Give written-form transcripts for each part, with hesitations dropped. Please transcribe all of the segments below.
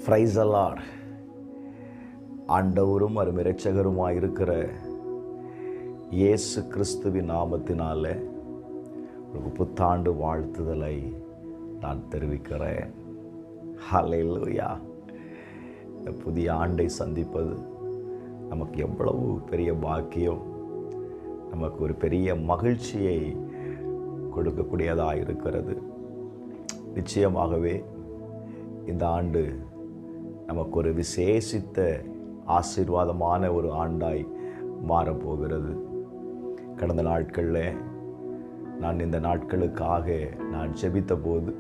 Praise the Lord. ஆண்டவரும் அருமை இரட்சகருமாய் இருக்கிற இயேசு கிறிஸ்துவின் நாமத்தினாலே ஒரு புத்தாண்டு வாழ்த்துதலை நான் தெரிவிக்கிறேன். ஹல்லேலூயா. இந்த புதிய ஆண்டை சந்திப்பது நமக்கு எவ்வளவு பெரிய பாக்கியம், நமக்கு ஒரு பெரிய மகிழ்ச்சியை கொடுக்கக்கூடியதாக இருக்கிறது. நிச்சயமாகவே இந்த ஆண்டு நமக்கு ஒரு விசேஷித்த ஆசீர்வாதமான ஒரு ஆண்டாய் மாறப்போகிறது. கடந்த நாட்களில் நான் இந்த நாட்களுக்காக நான் ஜெபித்த போது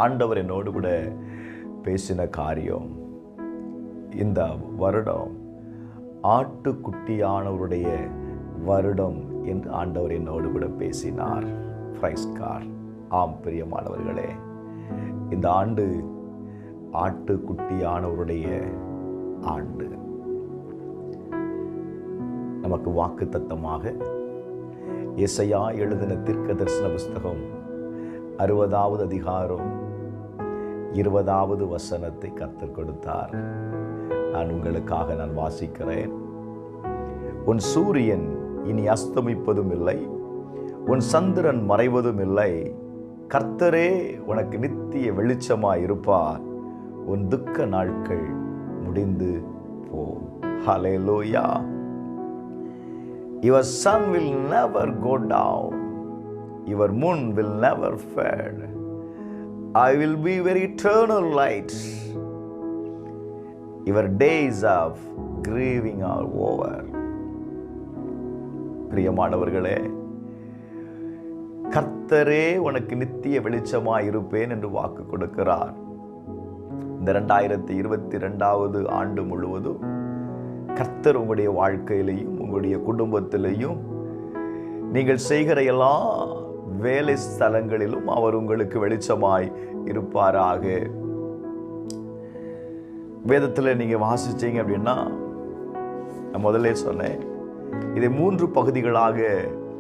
ஆண்டவர் என்னோடு கூட பேசின காரியம், இந்த வருடம் ஆட்டுக்குட்டியானவருடைய வருடம் என்று ஆண்டவர் என்னோடு கூட பேசினார். Praise God. ஆம் பிரியமானவர்களே, இந்த ஆண்டு ஆட்டுக்குட்டியானவருடைய ஆண்டு. நமக்கு வாக்குத்தத்தமாக எசையா எழுதின தீர்க்கதரிசன புஸ்தகம் 60வது அதிகாரம் 20வது வசனத்தை கர்த்தர் கொடுத்தார். நான் உங்களுக்காக நான் வாசிக்கிறேன். உன் சூரியன் இனி அஸ்தமிப்பதும் இல்லை, உன் சந்திரன் மறைவதும் இல்லை. கர்த்தரே உனக்கு நித்திய வெளிச்சமாய் இருப்பார். உன் துக்க நாட்கள் முடிந்து போ. ஹல்லேலூயா. Your sun will never go down, your moon will never fade. I will be your eternal light. Your days of grieving are over. பிரியமானவர்களே, கர்த்தரே உனக்கு நித்திய வெளிச்சமாய் இருப்பேன் என்று வாக்கு கொடுக்கிறார். இந்த 2022வது ஆண்டு முழுவதும் கர்த்தர் உங்களுடைய வாழ்க்கையிலையும் உங்களுடைய குடும்பத்திலையும் நீங்கள் செய்கிற எல்லா வேலை ஸ்தலங்களிலும் அவர் உங்களுக்கு வெளிச்சமாய் இருப்பாராக. வேதத்தில் நீங்க வாசிச்சீங்க அப்படின்னா, நான் முதல்ல சொன்னேன், இதை 3 பகுதிகளாக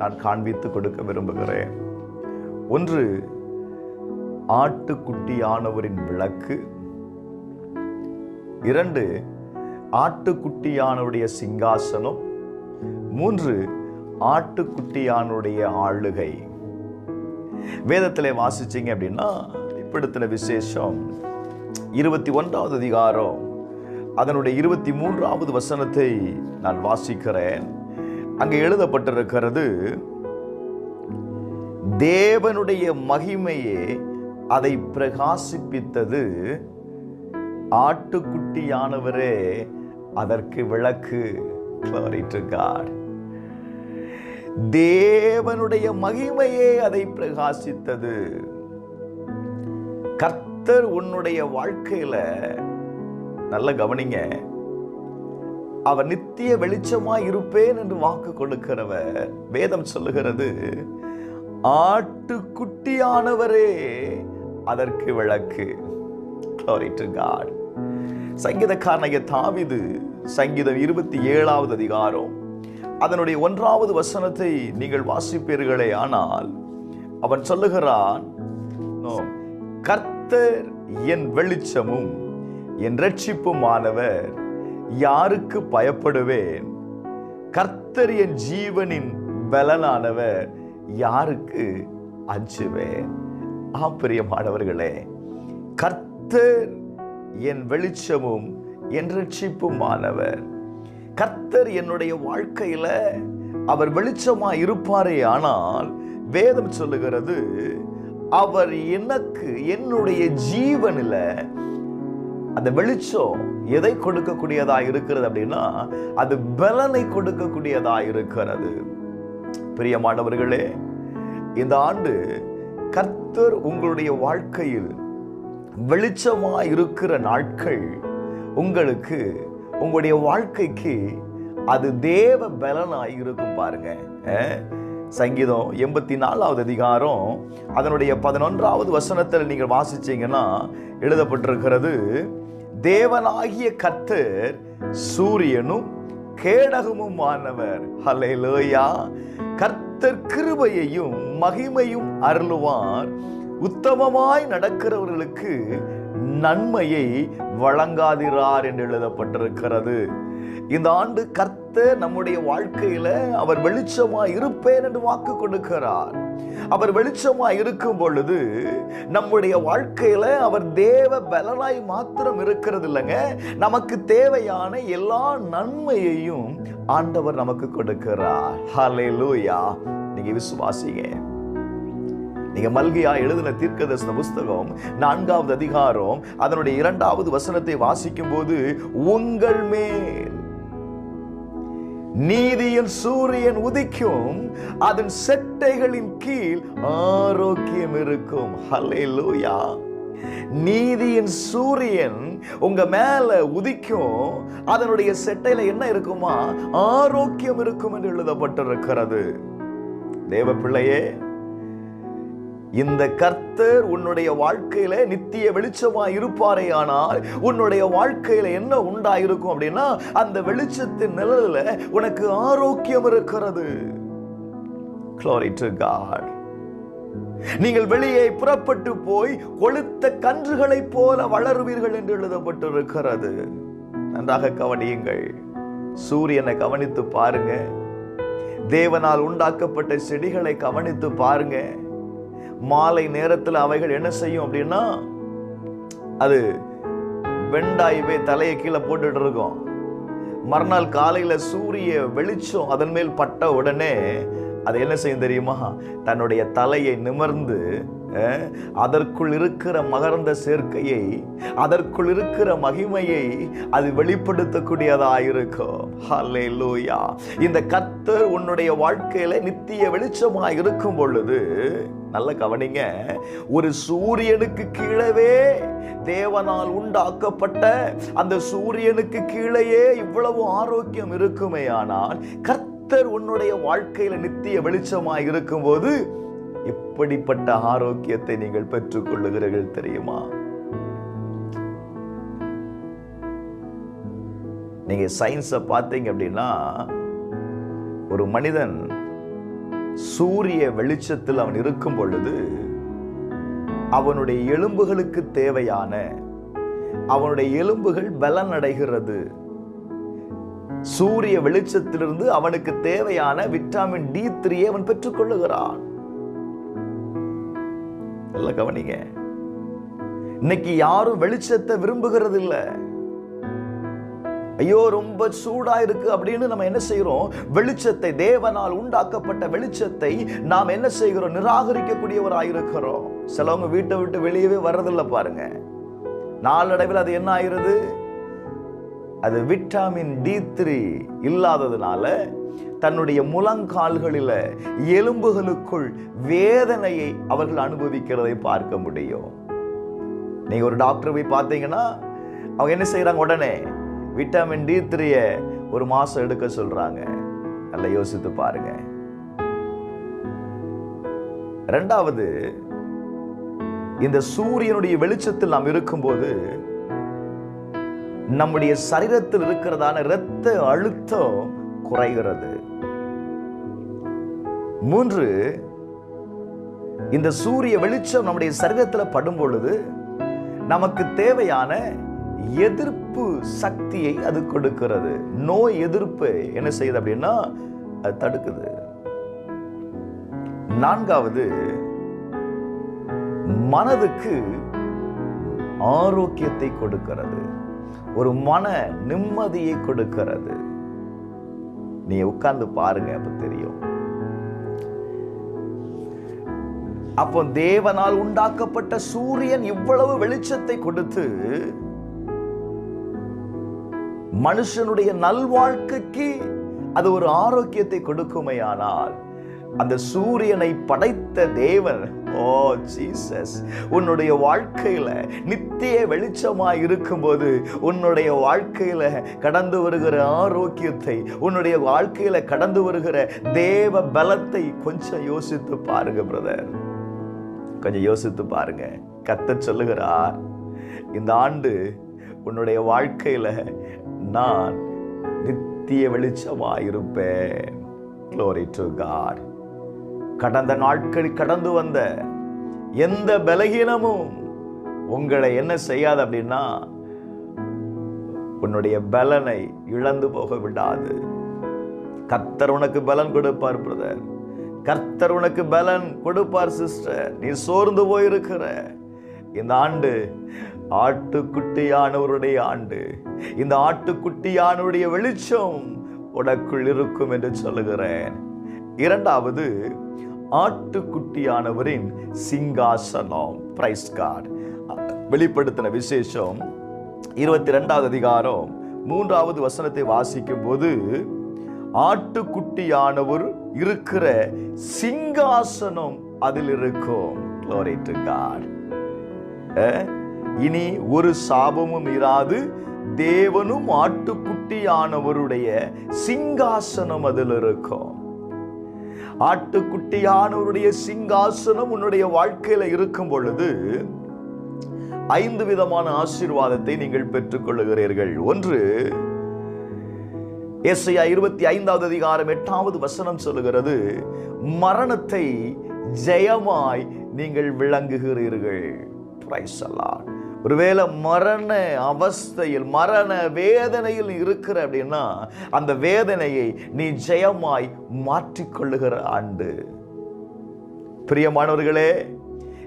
நான் காண்பித்து கொடுக்க விரும்புகிறேன். ஒன்று, ஆட்டுக்குட்டியானவரின் விளக்கு. 2, ஆட்டுக்குட்டியானுடைய சிங்காசனம். 3, ஆட்டுக்குட்டியானுடைய ஆளுகை. வேதத்திலே வாசிச்சீங்க அப்படின்னா, வெளிப்படுத்தின விசேஷம் 21வது அதிகாரம் அதனுடைய 23வது வசனத்தை நான் வாசிக்கிறேன். அங்கே எழுதப்பட்டிருக்கிறது, தேவனுடைய மகிமையே அதை பிரகாசிப்பித்தது, ஆட்டுக்குட்டியானவரே அதற்கு விளக்கு. Glory to God. தேவனுடைய மகிமையே அதை பிரகாசித்தது. கர்த்தர் உன்னுடைய வாழ்க்கையில, நல்ல கவனிங்க, அவர் நித்திய வெளிச்சமாய் இருப்பேன் என்று வாக்கு கொடுக்கிறவர். வேதம் சொல்லுகிறது, ஆட்டுக்குட்டியானவரே அதற்கு விளக்கு. Glory to God. சங்கீதக்காரனாகிய தாவீது சங்கீதம் 27வது அதிகாரம் அதனுடைய 1வது வசனத்தை நீங்கள் வாசிப்பீர்களே ஆனால், அவன் சொல்லுகிறான், கர்த்தர் என் வெளிச்சமும் என் இரட்சிப்புமானவர், யாருக்கு பயப்படுவேன்? கர்த்தர் என் ஜீவனின் பலனானவர், யாருக்கு அஞ்சுவேன்? பிரியமானவர்களே, கர்த்தர் என் வெளிச்சமும் என் இரட்சிப்புமானவர். கர்த்தர் என்னுடைய வாழ்க்கையில அவர் வெளிச்சமாய் இருப்பாரே ஆனால், வேதம் சொல்லுகிறது, அவர் எனக்கு என்னுடைய ஜீவனில அந்த வெளிச்சம் எதை கொடுக்கக்கூடியதா இருக்கிறது அப்படின்னா, அது பலனை கொடுக்கக்கூடியதா இருக்கிறது. பிரியமானவர்களே, இந்த ஆண்டு கர்த்தர் உங்களுடைய வாழ்க்கையில் வெளிச்சமாய் இருக்கிற நாட்கள் உங்களுக்கு, உங்களுடைய வாழ்க்கைக்கு அது தேவ பலனாய் இருக்கும். பாருங்க, சங்கீதம் 84வது அதிகாரம் அதனுடைய 11வது வசனத்தில் நீங்கள் வாசிச்சீங்கன்னா எழுதப்பட்டிருக்கிறது, தேவனாகிய கர்த்தர் சூரியனும் கேடகமும் ஆனவர். ஹல்லேலூயா. கர்த்தர் கிருபையையும் மகிமையும் அருளுவார். உத்தமமாய் நடக்கிறவர்களுக்கு நன்மையை வழங்காதிரார் என்று எழுதப்பட்டிருக்கிறது. இந்த ஆண்டு கர்த்தர் நம்முடைய வாழ்க்கையில அவர் வெளிச்சமாய் இருப்பேன் என்று வாக்கு கொடுக்கிறார். அவர் வெளிச்சமாய் இருக்கும் பொழுது நம்முடைய வாழ்க்கையில அவர் தேவ பலனாய் மாத்திரம் இருக்கிறது இல்லைங்க, நமக்கு தேவையான எல்லா நன்மையையும் ஆண்டவர் நமக்கு கொடுக்கிறார். ஹல்லேலூயா. நீங்க விசுவாசிங்க. நீங்க மல்கியா எழுதின தீர்க்கதரிசன புஸ்தகம் 4வது அதிகாரம் அதனுடைய 2வது வசனத்தை வாசிக்கும் போது, உங்கள் மேல் நீதியின் சூரியன் உதிக்கும், அதன் செட்டைகளின் கீழ் ஆரோக்கியம் இருக்கும். ஹல்லேலூயா. நீதியின் சூரியன் உங்க மேல உதிக்கும், அதனுடைய செட்டையில என்ன இருக்குமா? ஆரோக்கியம் இருக்கும் என்று எழுதப்பட்டிருக்கிறது. தேவ பிள்ளையே, இந்த கர்த்தர் உன்னுடைய வாழ்க்கையில நித்திய வெளிச்சமாய் இருப்பாரே ஆனால் உன்னுடைய வாழ்க்கையில என்ன உண்டாயிருக்கும் அப்படின்னா, அந்த வெளிச்சத்தின் நிழல்ல உனக்கு ஆரோக்கியம் இருக்கிறது. Glory to God. நீங்கள் வெளியே புறப்பட்டு போய் கொழுத்த கன்றுகளைப் போல வளருவீர்கள் என்று எழுதப்பட்டிருக்கிறது. நன்றாக கவனியுங்கள். சூரியனை கவனித்து பாருங்க. தேவனால் உண்டாக்கப்பட்ட செடிகளை கவனித்து பாருங்க. மாலை நேரத்தில் அவைகள் என்ன செய்யும் அப்படின்னா, அது வெண்டாய்வே தலையை கீழே போட்டுட்டு இருக்கும். மறுநாள் காலையில சூரிய வெளிச்சம் அதன் மேல் பட்ட உடனே அது என்ன செய்யும் தெரியுமா? தன்னுடைய தலையை நிமிர்ந்து அதற்குள் இருக்கிற மகரந்த சேர்க்கையை, அதற்குள் இருக்கிற மகிமையை அது வெளிப்படுத்தக்கூடியதாயிருக்கும். ஹல்லேலூயா. இந்த கர்த்தர் உன்னுடைய வாழ்க்கையில நித்திய வெளிச்சமாய் இருக்கும் பொழுது, நல்ல கவனிங்க, ஒரு சூரியனுக்கு கீழவே தேவனால் உண்டாக்கப்பட்ட அந்த சூரியனுக்கு கீழேயே இவ்வளவு ஆரோக்கியம் இருக்குமே ஆனால், கர்த்தர் உன்னுடைய வாழ்க்கையில நித்திய வெளிச்சமாய் இருக்கும் போது எப்படிப்பட்ட ஆரோக்கியத்தை நீங்கள் பெற்றுக் கொள்ளுகிறீர்கள் தெரியுமா? நீங்க சயின்ஸை பார்த்தீங்க அப்படின்னா, ஒரு மனிதன் சூரிய வெளிச்சத்தில் அவன் இருக்கும் பொழுது அவனுடைய எலும்புகளுக்கு தேவையான, அவனுடைய எலும்புகள் பலன் அடைகிறது. சூரிய வெளிச்சத்திலிருந்து அவனுக்கு தேவையான விட்டமின் D3 அவன் பெற்றுக் கொள்ளுகிறான். நல்லா கவனிங்க. இன்னைக்கு யாரும் வெளிச்சத்தை விரும்புகிறது இல்ல. ஐயோ ரொம்ப சூடா இருக்கு அப்படின்னு நம்ம என்ன செய்யறோம்? வெளிச்சத்தை, தேவனால் உண்டாக்கப்பட்ட வெளிச்சத்தை நாம் என்ன செய்கிறோம்? நிராகரிக்கக்கூடியவராயிருக்கிறோம். சிலவங்க வீட்டை விட்டு வெளியவே வர்றதில்லை பாருங்க. நாளடைவில் அது என்ன ஆயிருது? அது விட்டமின் D3 இல்லாததுனால தன்னுடைய முழங்கால்களில் எலும்புகளுக்குள் வேதனையை அவர்கள் அனுபவிக்கிறதை பார்க்க முடியும். நீங்க ஒரு டாக்டர் போய் பார்த்தீங்கன்னா அவங்க என்ன செய்யறாங்க? உடனே விட்டமின் D3 1 மாசம் எடுக்க சொல்றாங்க. நல்லா யோசித்து பாருங்க. இரண்டாவது, இந்த சூரியனுடைய வெளிச்சத்தில் நாம் இருக்கும்போது நம்முடைய சரீரத்தில் இருக்கிறதான இரத்த அழுத்தம் குறைகிறது. 3, இந்த சூரிய வெளிச்சம் நம்முடைய சரீரத்தில் படும் பொழுது நமக்கு தேவையான எதிர்ப்பு சக்தியை அது கொடுக்கிறது. நோய் எதிர்ப்பு என்ன செய்யுது அப்படின்னா அது தடுக்குது. 4வது, மனதுக்கு ஆரோக்கியத்தை கொடுக்கிறது. ஒரு மன நிம்மதியை கொடுக்கிறது. நீங்க உட்கார்ந்து பாருங்க, அப்ப தெரியும். அப்போ தேவனால் உண்டாக்கப்பட்ட சூரியன் இவ்வளவு வெளிச்சத்தை கொடுத்து மனுஷனுடைய நல்வாழ்க்கைக்கு அது ஒரு ஆரோக்கியத்தை கொடுக்குமையானால், அந்த சூரியனை படைத்த தேவன், ஓ ஜீசஸ், உன்னுடைய வாழ்க்கையில நித்திய வெளிச்சமாய் இருக்கும்போது உன்னுடைய வாழ்க்கையில கடந்து வருகிற ஆரோக்கியத்தை, உன்னுடைய வாழ்க்கையில கடந்து வருகிற தேவ பலத்தை கொஞ்சம் யோசித்து பாருங்க பிரதர். கொஞ்சம் யோசித்து பாருங்க. கர்த்தர் சொல்லுகிறார், இந்த ஆண்டு உன்னுடைய வாழ்க்கையில நான் நித்திய வெளிச்சமாயிருப்பேன். Glory to God. கடந்த நாட்களில் கடந்து வந்த எந்த பலகீனமும் உங்களை என்ன செய்யாது அப்படின்னா உன்னுடைய பலனை இழந்து போக விடாது. கர்த்தர் உனக்கு பலன் கொடுப்பார் பிரதர், கர்த்தர் உனக்கு பலன் கொடுப்பார் சிஸ்டர். நீ சோர்ந்து போயிருக்கிற இந்த ஆண்டு ஆட்டுக்குட்டியானவருடைய ஆண்டு. இந்த ஆட்டுக்குட்டியானவருடைய வெளிச்சம் உனக்குள் இருக்கும் என்று சொல்லுகிறேன். இரண்டாவது, ஆட்டுக்குட்டியானவரின் சிங்காசனம். Praise God. வெளிப்படுத்தின விசேஷம் 22வது அதிகாரம் 3வது வசனத்தை வாசிக்கும் போது, ஆட்டுக்குட்டியானவர் இருக்கிற சிங்காசனம் அதில் இருக்கும். Glory to God. இனி ஒரு சாபமும் இராது, தேவனும் ஆட்டுக்குட்டியானவருடைய சிங்காசனம் அதில் இருக்கும். ஆட்டுக்குட்டியானவருடைய சிங்காசனம் உன்னுடைய வாழ்க்கையில இருக்கும் பொழுது 5 விதமான ஆசீர்வாதத்தை நீங்கள் பெற்றுக் கொள்ளுகிறீர்கள். ஒன்று, ஏசாயா 25வது அதிகாரம் 8வது வசனம் சொல்லுகிறது, மரணத்தை ஜெயமாய் நீங்கள் விளங்குகிறீர்கள். Praise the Lord. ஒருவேளை மரண அவஸ்தையில், மரண வேதனையில் இருக்கிற அப்படின்னா அந்த வேதனையை நீ ஜெயமாய் மாற்றிக்கொள்ளுகிற ஆண்டு. பிரியமானவர்களே,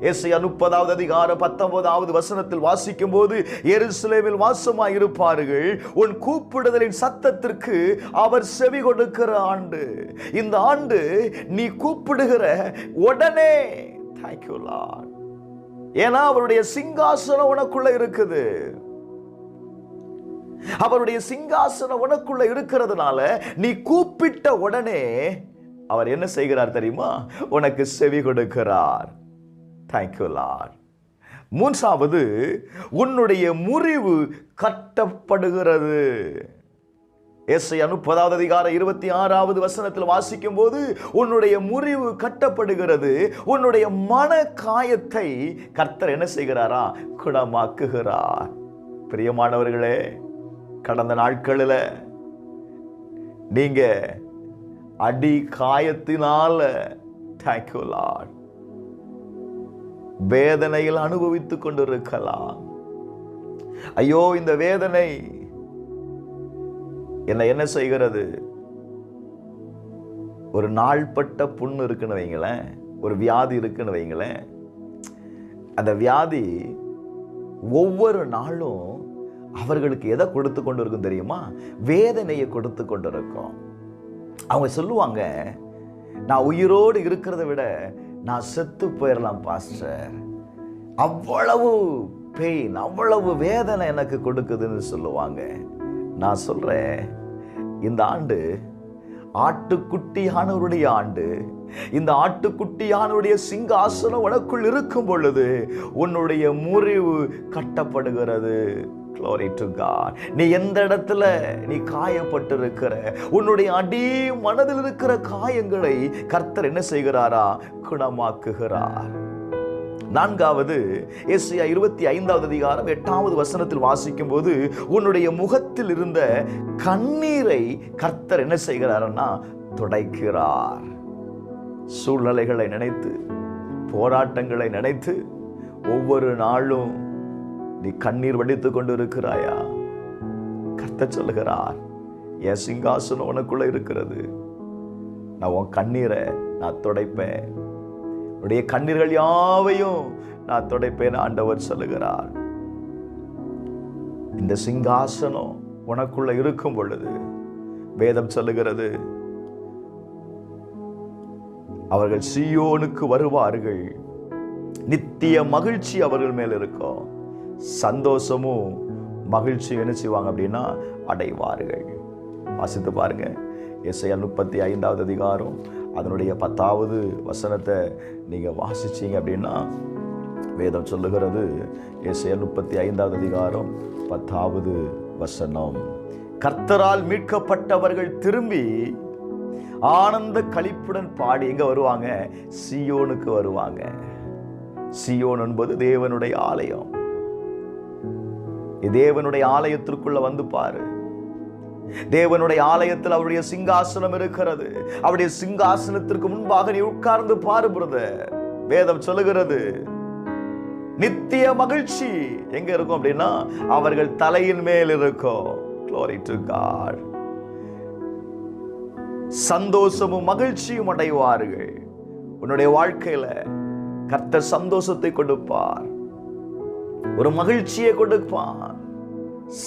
ஏசாயா 30வது அதிகாரம் 19வது வசனத்தில் வாசிக்கும் போது, எருசலேமில் வாசமாய் இருப்பார்கள், உன் கூப்பிடுதலின் சத்தத்திற்கு அவர் செவி கொடுக்கிற ஆண்டு. இந்த ஆண்டு நீ கூப்பிடுகிற உடனே, thank you Lord, ஏன்னா அவருடைய சிங்காசனம் உனக்குள்ள இருக்குது. அவருடைய சிங்காசனம் உனக்குள்ள இருக்கிறதுனால நீ கூப்பிட்ட உடனே அவர் என்ன செய்கிறார் தெரியுமா? உனக்கு செவி கொடுக்கிறார். Thank you Lord. மூன்றாவது, உன்னுடைய முறிவு கட்டப்படுகிறது. ஏசாயா 30வது அதிகாரம் 26வது வசனத்தில் வாசிக்கும் போது, உன்னுடைய முறிவு கட்டப்படுகிறது, உன்னுடைய மன காயத்தை கர்த்தர் என்ன செய்கிறாரா? குணமாக்குகிறார். பிரியமானவர்களே, கடந்த நாட்களில் நீங்க அடி காயத்தினால thank you Lord வேதனையில் அனுபவித்துக் கொண்டிருக்கலாம். ஐயோ, இந்த வேதனை என்ன செய்கிறது? ஒரு நாள்பட்ட புண்ணு இருக்குன்னு வைங்களேன், ஒரு வியாதி இருக்குன்னு வைங்களேன். அந்த வியாதி ஒவ்வொரு நாளும் அவர்களுக்கு எதை கொடுத்து கொண்டு இருக்கும் தெரியுமா? வேதனையை கொடுத்து கொண்டு இருக்கும். அவங்க சொல்லுவாங்க, நான் உயிரோடு இருக்கிறத விட நான் செத்து போயிடலாம் பாஸ்டர், அவ்வளவு பெயின், அவ்வளவு வேதனை எனக்கு கொடுக்குதுன்னு சொல்லுவாங்க. நான் சொல்றேன், இந்த ஆண்டு ஆட்டுக்குட்டியானவருடைய ஆண்டு. இந்த ஆட்டுக்குட்டியானவருடைய சிங்காசனம் உனக்குள் இருக்கும் பொழுது உன்னுடைய முறிவு கட்டப்படுகிறது. Glory to God. நீ எந்த இடத்துல நீ காயப்பட்டிருக்கிற, உன்னுடைய அடி மனதில் இருக்கிற காயங்களை கர்த்தர் என்ன செய்கிறாரா? குணமாக்குகிறார். நான்காவது, ஏசாயா 25வது அதிகாரம் 8வது வசனத்தில் வாசிக்கும் போது, உன்னுடைய முகத்தில் இருந்த கண்ணீரை கர்த்தர் என்ன செய்கிறார்னா துடைக்கிறார். சூழ்நிலைகளை நினைத்து, போராட்டங்களை நினைத்து ஒவ்வொரு நாளும் நீ கண்ணீர் வடித்துக் கொண்டு இருக்கிறாயா? கர்த்தர் சொல்லுகிறார், என் சிங்காசனம் உனக்குள்ள இருக்கிறது, நான் உன் கண்ணீரை நான் துடைப்பேன், உன்னுடைய கண்ணீர்கள் யாவையும் நான் துடைப்பேன் ஆண்டவர் சொல்லுகிறார். இந்த சிங்காசனம் உனக்குள்ள இருக்கும் பொழுது வேதம் சொல்லுகிறது, அவர்கள் சீயோனுக்கு வருவார்கள், நித்திய மகிழ்ச்சி அவர்கள் மேல் இருக்கும், சந்தோஷமும் மகிழ்ச்சி என்ன செய்வாங்க அப்படின்னா அடைவார்கள். வாசித்து பாருங்க, ஏசாயா 35வது அதிகாரம் அதனுடைய 10வது வசனத்தை நீங்க வாசிச்சீங்க அப்படின்னா வேதம் சொல்லுகிறது, ஏசாயா 35வது அதிகாரம் 10வது வசனம், கர்த்தரால் மீட்கப்பட்டவர்கள் திரும்பி ஆனந்த களிப்புடன் பாடி எங்க வருவாங்க? சீயோனுக்கு வருவாங்க. சீயோன் என்பது தேவனுடைய ஆலயம். தேவனுடைய ஆலயத்திற்குள்ள வந்து பாரு. தேவனுடைய ஆலயத்தில் அவருடைய சிங்காசனம் இருக்கிறது. அவருடைய சிங்காசனத்திற்கு முன்பாக நீ உட்கார்ந்து பாரு பிரதர். வேதம் சொல்லுகிறது, நித்திய மகிழ்ச்சி எங்க இருக்கும் அப்படின்னா அவர்கள் தலையின் மேல் இருக்கும். Glory to God. சந்தோஷமும் மகிழ்ச்சியும் அடைவார்கள். உன்னுடைய வாழ்க்கையில கர்த்தர் சந்தோஷத்தை கொடுப்பார், ஒரு மகிழ்ச்சியை கொடுப்பார்.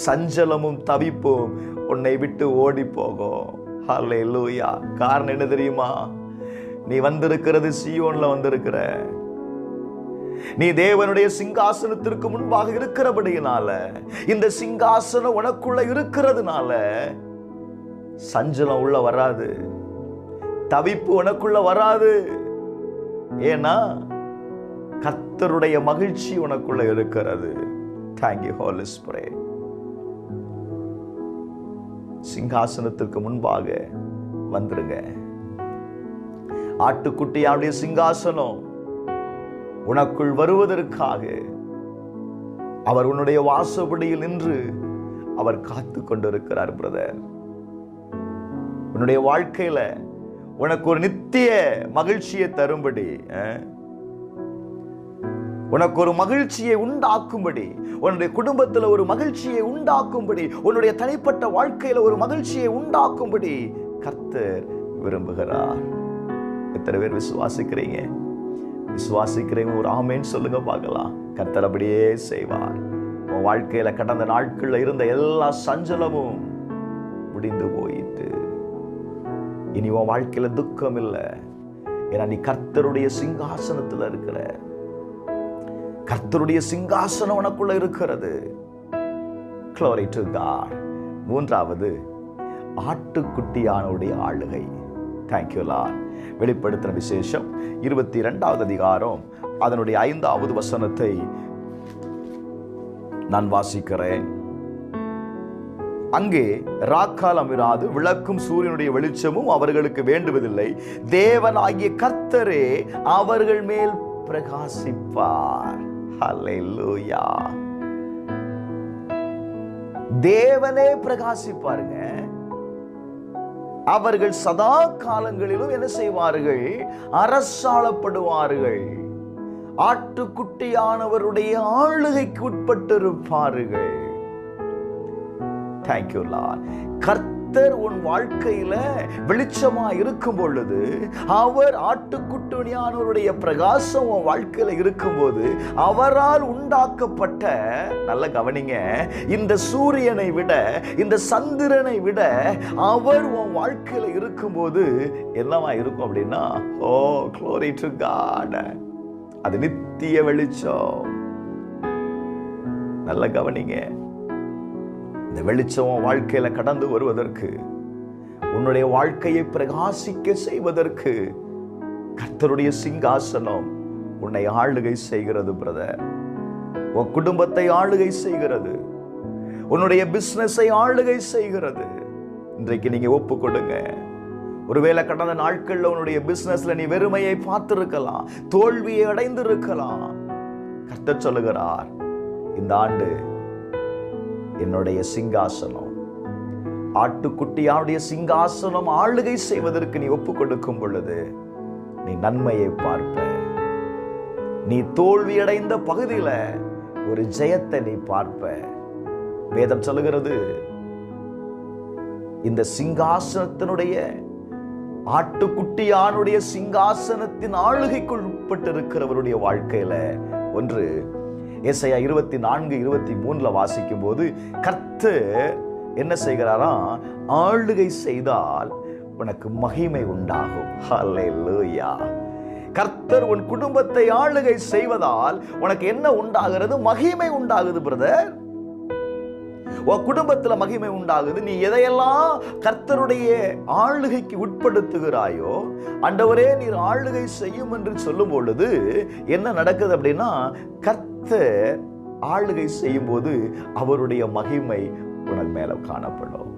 சஞ்சலமும் தவிப்பும் உன்னை விட்டு ஓடி போகும். ஹல்லேலூயா. காரணம் என்ன தெரியுமா? நீ வந்திருக்கிறது சீயோன்ல வந்திருக்கிற, நீ தேவனுடைய சிங்காசனத்திற்கு முன்பாக இருக்கிறபடியினால, இந்த சிங்காசனம் உனக்குள்ள இருக்கிறதுனால சஞ்சலம் உள்ள வராது, தவிப்பு உனக்குள்ள வராது. ஏன்னா கர்த்தருடைய மகிழ்ச்சி உனக்குள்ள இருக்கிறது. Thank you Holy Spirit. சிங்காசனத்திற்கு முன்பாக வந்துருங்க. ஆட்டுக்குட்டியாவுடைய சிங்காசனம் உனக்குள் வருவதற்காக அவர் உன்னுடைய வாசப்படியில் நின்று அவர் காத்து கொண்டிருக்கிறார். பிரதர், உன்னுடைய வாழ்க்கையில உனக்கு ஒரு நித்திய மகிழ்ச்சியை தரும்படி, உனக்கு ஒரு மகிழ்ச்சியை உண்டாக்கும்படி, உன்னுடைய குடும்பத்தில் ஒரு மகிழ்ச்சியை உண்டாக்கும்படி, உன்னுடைய தனிப்பட்ட வாழ்க்கையில ஒரு மகிழ்ச்சியை உண்டாக்கும்படி கர்த்தர் விரும்புகிறார். எத்தனை பேர் விசுவாசிக்கிறீங்க? விசுவாசிக்கிறீங்க ஒரு ஆமேன்னு சொல்லுங்க பார்க்கலாம். கர்த்தர் அப்படியே செய்வார். உன் வாழ்க்கையில கடந்த நாட்கள்ல இருந்த எல்லா சஞ்சலமும் முடிந்து போயிட்டு இனி உன் வாழ்க்கையில துக்கம் இல்லை. ஏன்னா நீ கர்த்தருடைய சிங்காசனத்துல இருக்கிற. கர்த்தருடைய சிங்காசனம் உனக்குள்ள இருக்கிறது. Glory to God. மூன்றாவது, ஆட்டுக்குட்டியானுடைய ஆளுகை. Thank you Lord. வெளிப்படுத்தின விசேஷம் 22வது அதிகாரம் அதனுடைய 5வது வசனத்தை நான் வாசிக்கிறேன். அங்கே ராக்காலம் இராது, விளக்கும் சூரியனுடைய வெளிச்சமும் அவர்களுக்கு வேண்டுவதில்லை. தேவனாகிய கர்த்தரே அவர்கள் மேல் பிரகாசிப்பார். ஹல்லேலூயா. தேவனே பிரகாசிப்பாருங்க. அவர்கள் சதா காலங்களிலும் என்ன செய்வார்கள்? அரசாளப்படுவார்கள். ஆட்டுக்குட்டியானவருடைய ஆளுகைக்கு உட்பட்டிருப்பார்கள். Thank you Lord. கர்த்தர் உன் வாழ்க்கையில வெளிச்சமா இருக்கும் பொழுது, அவர் ஆட்டுக்குட்டியானவருடைய பிரகாசம் உன் வாழ்க்கையில இருக்கும்போது, அவரால் உண்டாக்கப்பட்ட, நல்ல கவனிங்க, இந்த சூரியனை விட, இந்த சந்திரனை விட அவர் உன் வாழ்க்கையில இருக்கும்போது என்னவா இருக்கும் அப்படின்னா, ஓ glory to God, அது நித்திய வெளிச்சம். நல்ல கவனிங்க. இந்த வெளிச்சம் வாழ்க்கையில கடந்து வருவதற்கு, உன்னுடைய வாழ்க்கையை பிரகாசிக்க செய்வதற்கு கர்த்தருடைய சிங்காசனம் உன்னை ஆளுகை செய்கிறது. பிரதர், உன் குடும்பத்தை ஆளுகை செய்கிறது, உன்னுடைய பிசினஸை ஆளுகை செய்கிறது. இன்றைக்கு நீங்க ஒப்பு கொடுங்க. ஒருவேளை கடந்த நாட்கள்ல உன்னுடைய பிசினஸ்ல நீ வெறுமையை பார்த்திருக்கலாம், தோல்வியை அடைந்திருக்கலாம். கர்த்தர் சொல்லுகிறார், இந்த ஆண்டு என்னுடைய சிங்காசனம், ஆட்டுக்குட்டியாவுடைய சிங்காசனம் ஆளுகை செய்வதற்கு நீ ஒப்பு கொடுக்கும் பொழுது நீ நன்மையை பார்ப்ப. நீ தோல்வியடைந்த பகுதியில ஒரு ஜெயத்தை நீ பார்ப்ப. வேதம் சொல்லுகிறது, இந்த சிங்காசனத்தினுடைய, ஆட்டுக்குட்டியானுடைய சிங்காசனத்தின் ஆளுகைக்குள் உட்பட்டு இருக்கிறவருடைய வாழ்க்கையில ஒன்று ஏசாயா 24:23 வாசிக்கும் போது, கர்த்தர் என்ன செய்கிறாராம்? ஆளுகை செய்தால் உனக்கு மகிமை உண்டாகும். ஹல்லேலூயா. கர்த்தர் உன் குடும்பத்தை ஆளுகை செய்வதால் உனக்கு என்ன உண்டாகிறது? மகிமை உண்டாகுது. பிரதர், உன் குடும்பத்துல மகிமை உண்டாகுது. நீ எதையெல்லாம் கர்த்தருடைய ஆளுகைக்கு உட்படுத்துகிறாயோ, ஆண்டவரே நீர் ஆளுகை செய்யும் என்று சொல்லும் பொழுது என்ன நடக்குது அப்படின்னா, கர்த்தர் ஆளுகை செய்யும் போது அவருடைய மகிமை உனக்கு மேல காணப்படும்.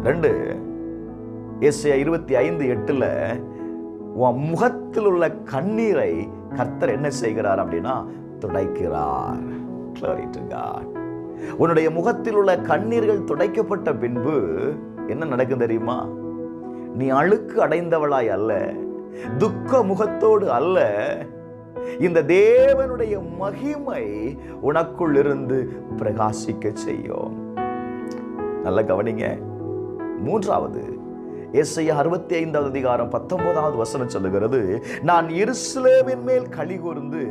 2 ஏசாயா 25:8 உன் முகத்தில் உள்ள கண்ணீரை கர்த்தர் என்ன செய்கிறார் அப்படின்னா துடைக்கிறார். Glory to God. உன்னுடைய முகத்தில் உள்ள கண்ணீர்கள் துடைக்கப்பட்ட பின்பு என்ன நடக்கும் தெரியுமா? நீ அழுக்கு அடைந்தவளாய் அல்ல, துக்க முகத்தோடு அல்ல, இந்த தேவனுடைய மகிமை உனக்குள் இருந்து பிரகாசிக்க செய்யும். நல்ல கவனிங்க. மூன்றாவது, ஏசாயா 65வது அதிகாரம் 19வது வசனம் சொல்லுகிறது, நான் எருசலேமின் மேல் களி கூர்ந்து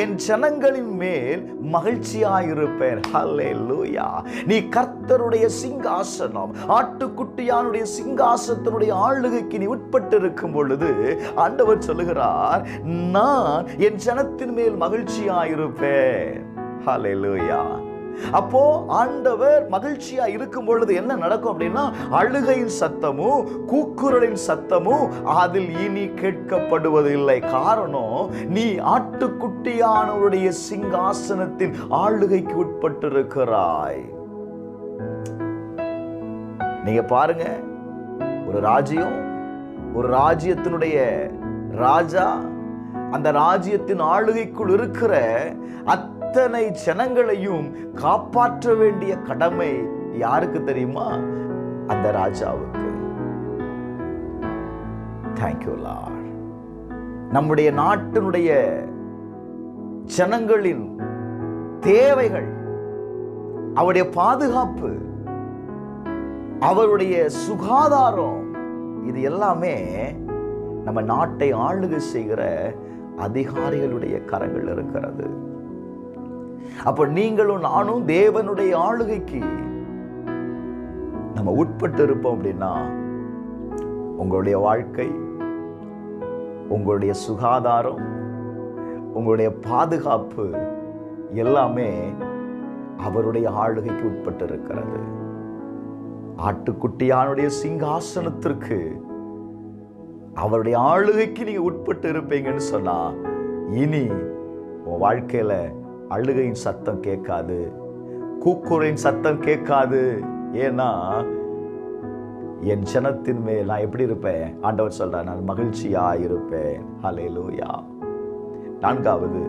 என் ஜனங்களின் மேல் மகிழ்ச்சியாயிருப்பேன். ஹல்லேலூயா. நீ கர்த்தருடைய சிங்காசனம், ஆட்டுக்குட்டியானுடைய சிங்காசனத்தினுடைய ஆளுகைக்கு நீ உட்பட்டு இருக்கும் பொழுது ஆண்டவர் சொல்லுகிறார், நான் என் ஜனத்தின் மேல் மகிழ்ச்சியாயிருப்பேன். ஹல்லேலூயா. அப்போ ஆண்டவர் மகிழ்ச்சியா இருக்கும் பொழுது என்ன நடக்கும் அப்படின்னா, அழுகையின் சத்தமும் கூக்குரலின் சத்தமும் அதில் இனி கேட்கப்படுவதில்லை. காரணம், நீ ஆட்டுக்குட்டியானவருடைய சிங்காசனத்தின் ஆளுகைக்கு உட்பட்டிருக்கிறாய். நீங்க பாருங்க, ஒரு ராஜ்யம், ஒரு ராஜ்யத்தினுடைய ராஜா அந்த ராஜ்யத்தின் ஆளுகைக்குள் இருக்கிற அத்தனை ஜனங்களையும் காப்பாற்ற வேண்டிய கடமை யாருக்கு தெரியுமா? அந்த ராஜாவுக்கு. Thank you Lord. நம்முடைய நாட்டினுடைய ஜனங்களின் தேவைகள், அவருடைய பாதுகாப்பு, அவருடைய சுகாதாரம், இது எல்லாமே நம்ம நாட்டை ஆளுகை செய்கிற அதிகாரிகளுடைய கரங்கள் இருக்கிறது. அப்ப நீங்களும் நானும் தேவனுடைய ஆளுகைக்கு நம்ம உட்பட்டு இருப்போம் அப்படின்னா, உங்களுடைய வாழ்க்கை, உங்களுடைய சுகாதாரம், உங்களுடைய பாதுகாப்பு எல்லாமே அவருடைய ஆளுகைக்கு உட்பட்டு இருக்கிறது. ஆட்டுக்குட்டியானுடைய சிங்காசனத்திற்கு, அவருடைய ஆளுகைக்கு நீங்க உட்பட்டு இருப்பீங்கன்னு சொன்னா, இனி உன் வாழ்க்கையில அழுகையின் சத்தம் கேட்காது, கூக்குரலின் சத்தம் கேட்காது. ஏன்னா என் ஜனத்தின் மேல் நான் எப்படி இருப்பேன்? ஆண்டவர் சொல்றார், நான் மகிழ்ச்சியா இருப்பேன். ஹல்லேலூயா. ஐந்தாவது,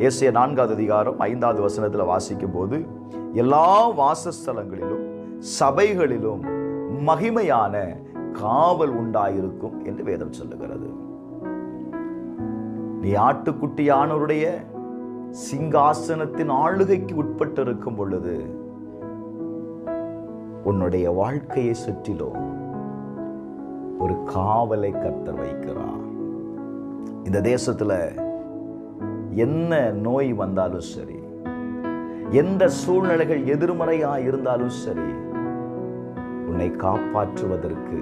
ஏசாயா 4வது அதிகாரம் 5வது வசனத்தில் வாசிக்கும் போது, எல்லா வாசஸ்தலங்களிலும் சபைகளிலும் மகிமையான காவல் உண்டாயிருக்கும் என்று வேதம் சொல்லுகிறது. நீ ஆட்டுக்குட்டியானவருடைய சிங்காசனத்தின் ஆளுகைக்கு உட்பட்டு இருக்கும் பொழுது உன்னுடைய வாழ்க்கையை சுற்றிலும் ஒரு காவலை கர்த்தர் வைக்கிறார். இந்த தேசத்துல என்ன நோய் வந்தாலும் சரி, எந்த சூழ்நிலைகள் எதிர்மறையா இருந்தாலும் சரி, உன்னை காப்பாற்றுவதற்கு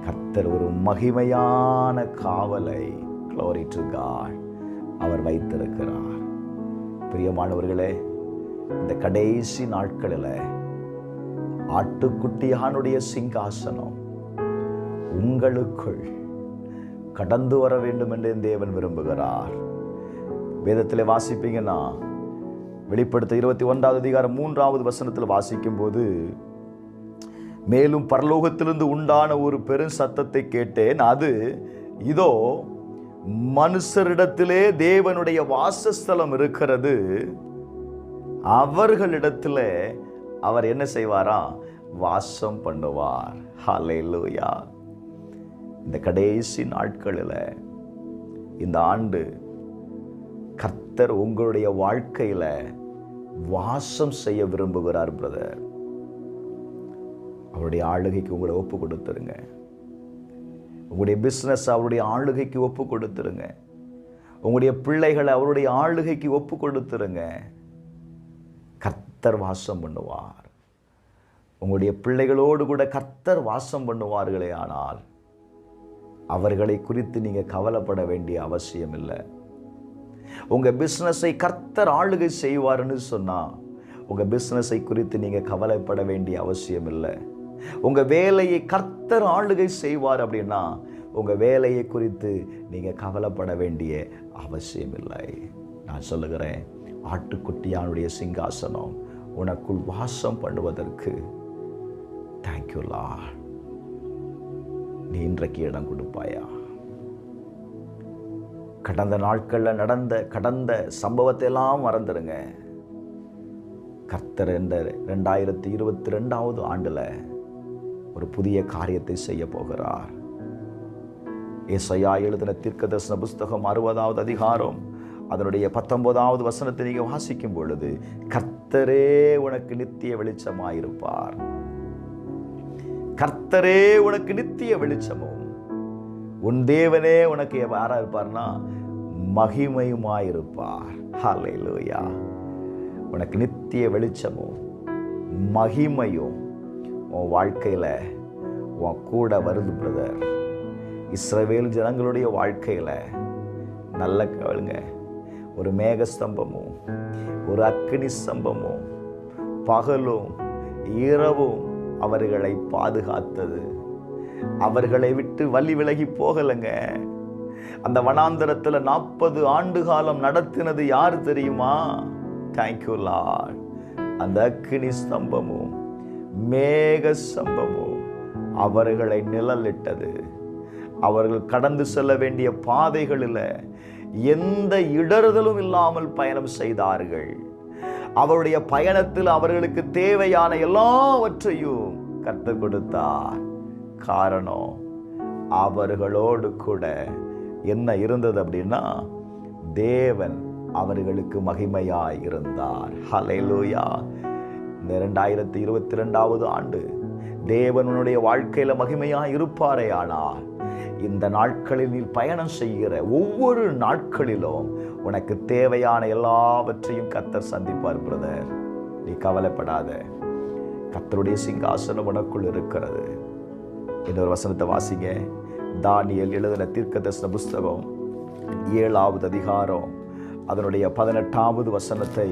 கர்த்தர் ஒரு மகிமையான காவலை, glory to God, அவர் வைத்திருக்கிறார். பிரியமானவர்களே, இந்த கடைசி நாட்களில் ஆட்டுக்குட்டியானுடைய சிங்காசனம் உங்களுக்குள் கடந்து வர வேண்டும் என்று தேவன் விரும்புகிறார். வேதத்திலே வாசிப்பீங்கன்னா, வெளிப்படுத்த 21வது அதிகாரம் 3வது வசனத்தில் வாசிக்கும் போது, மேலும் பரலோகத்திலிருந்து உண்டான ஒரு பெரும் சத்தத்தை கேட்டேன். அது, இதோ மனுஷரிடத்திலே தேவனுடைய வாசஸ்தலம் இருக்கிறது, அவர்களிடத்தில் அவர் என்ன செய்வாரா? வாசம் பண்ணுவார். ஹல்லேலூயா. இந்த கடைசி நாட்களில், இந்த ஆண்டு கர்த்தர் உங்களுடைய வாழ்க்கையில வாசம் செய்ய விரும்புகிறார். பிரதர், அவருடைய ஆளுகைக்கு உங்களை ஒப்பு கொடுத்துருங்க. உங்களுடைய பிஸ்னஸ் அவருடைய ஆளுகைக்கு ஒப்பு கொடுத்துருங்க. உங்களுடைய பிள்ளைகளை அவருடைய ஆளுகைக்கு ஒப்பு கொடுத்துருங்க. கர்த்தர் வாசம் பண்ணுவார். உங்களுடைய பிள்ளைகளோடு கூட கர்த்தர் வாசம் பண்ணுவார்களே ஆனால் அவர்களை குறித்து நீங்க கவலைப்பட வேண்டிய அவசியம் இல்லை. உங்க பிஸ்னஸை கர்த்தர் ஆளுகை செய்வார்னு சொன்னா உங்க பிஸ்னஸை குறித்து நீங்க கவலைப்பட வேண்டிய அவசியம் இல்லை. உங்க வேலையை கர்த்தர் ஆளுகை செய்வார் அப்படின்னா உங்க வேலையை குறித்து நீங்க கவலைப்பட வேண்டிய அவசியம் இல்லை. நான் சொல்லுகிறேன், ஆட்டுக்குட்டியானுடைய சிங்காசனம் உனக்குள் வாசம் பண்ணுவதற்கு தேங்க்யூ லார்ட். நீ இன்றைக்கு இடம் கொடுப்பாயா? கடந்த நாட்களில் நடந்த கடந்த சம்பவத்தை எல்லாம் மறந்துடுங்க. கர்த்தர் இந்த 2022வது ஆண்டுல ஒரு புதிய காரியத்தை செய்ய போகிறார். ஏசாயா எழுதின தீர்க்கதரிசன புஸ்தகம் 60வது அதிகாரம் அதனுடைய 19வது வசனத்தை நீங்க வாசிக்கும் பொழுது, கர்த்தரே உனக்கு நித்திய வெளிச்சமாயிருப்பார். கர்த்தரே உனக்கு நித்திய வெளிச்சமும், உன் தேவனே உனக்கு யாரா இருப்பார்னா மகிமையுமாயிருப்பார். ஹல்லேலூயா. உனக்கு நித்திய வெளிச்சமும் மகிமையும் உன் வாழ்க்கையில உன் கூட வருது பிரதர். இஸ்ரவேல் ஜனங்களுடைய வாழ்க்கையில நல்ல கேளுங்க, ஒரு மேக ஸ்தம்பமும் ஒரு அக்கினி ஸ்தம்பமும் பகலும் இரவும் அவர்களை பாதுகாத்தது. அவர்களை விட்டு வழி விலகி போகலைங்க. அந்த வனாந்தரத்தில் 40 ஆண்டு காலம் நடத்தினது யார் தெரியுமா? Thank you Lord. அந்த அக்கினி ஸ்தம்பமும் மேக ஸ்தம்பமும் அவர்களை நிழலிட்டது. அவர்கள் கடந்து செல்ல வேண்டிய பாதைகளில் எந்த இடறுதலும் இல்லாமல் பயணம் செய்தார்கள். அவருடைய பயணத்தில் அவர்களுக்கு தேவையான எல்லாவற்றையும் கர்த்தர் கொடுத்தார். காரணம், அவர்களோடு கூட என்ன இருந்தது அப்படின்னா, தேவன் அவர்களுக்கு மகிமையாய் இருந்தார். ஹல்லேலூயா. இந்த 2022வது ஆண்டு தேவனுடைய வாழ்க்கையில மகிமையாய் இருப்பாரே. ஆனால் இந்த நாட்களில் நீ பயணம் செய்கிற ஒவ்வொரு நாட்களிலும் உனக்கு தேவையான எல்லாவற்றையும் கர்த்தர் சந்திப்பார் பிரதர். நீ கவலைப்படாத. கர்த்தருடைய சிங்காசனம் உனக்குள் இருக்கிறது. இன்னொரு வசனத்தை வாசிங்க. தானியேல் எழுதின தீர்க்கதரிசன புஸ்தகம் 7வது அதிகாரம் அதனுடைய 18வது வசனத்தை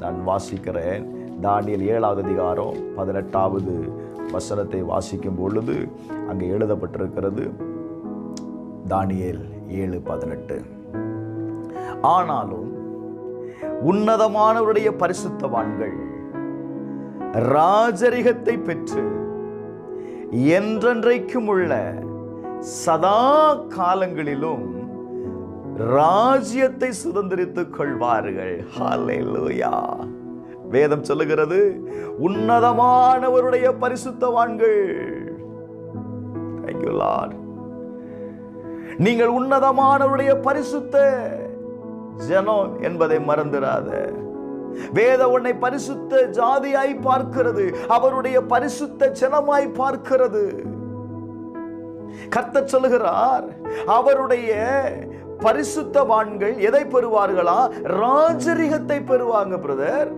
நான் வாசிக்கிறேன். தானியேல் 7வது அதிகாரம் 18வது வசனத்தை வாசிக்கும் பொழுது அங்கே எழுதப்பட்டிருக்கிறது. தானியேல் 7:18. ஆனாலும் உன்னதமானவருடைய பரிசுத்தவான்கள் ராஜரிகத்தை பெற்று என்றென்றைக்கும் உள்ள சதா காலங்களிலும் ராஜ்யத்தை சுதந்திரித்துக் கொள்வார்கள். ஹல்லேலூயா. வேதம் சொல்லுகிறது, உன்னதமானவருடைய பரிசுத்தவான்கள். Thank you Lord. நீங்கள் உன்னதமானவருடைய பரிசுத்த ஜனம் என்பதை மறந்துடாத. வேதம் உன்னை பரிசுத்த ஜாதியாய் பார்க்கிறது, அவருடைய பரிசுத்த ஜனமாய் பார்க்கிறது. கர்த்தர் சொல்லுகிறார், அவருடைய பரிசுத்தவான்கள் எதை பெறுவார்களா? ராஜரிகத்தை பெறுவாங்க பிரதர்.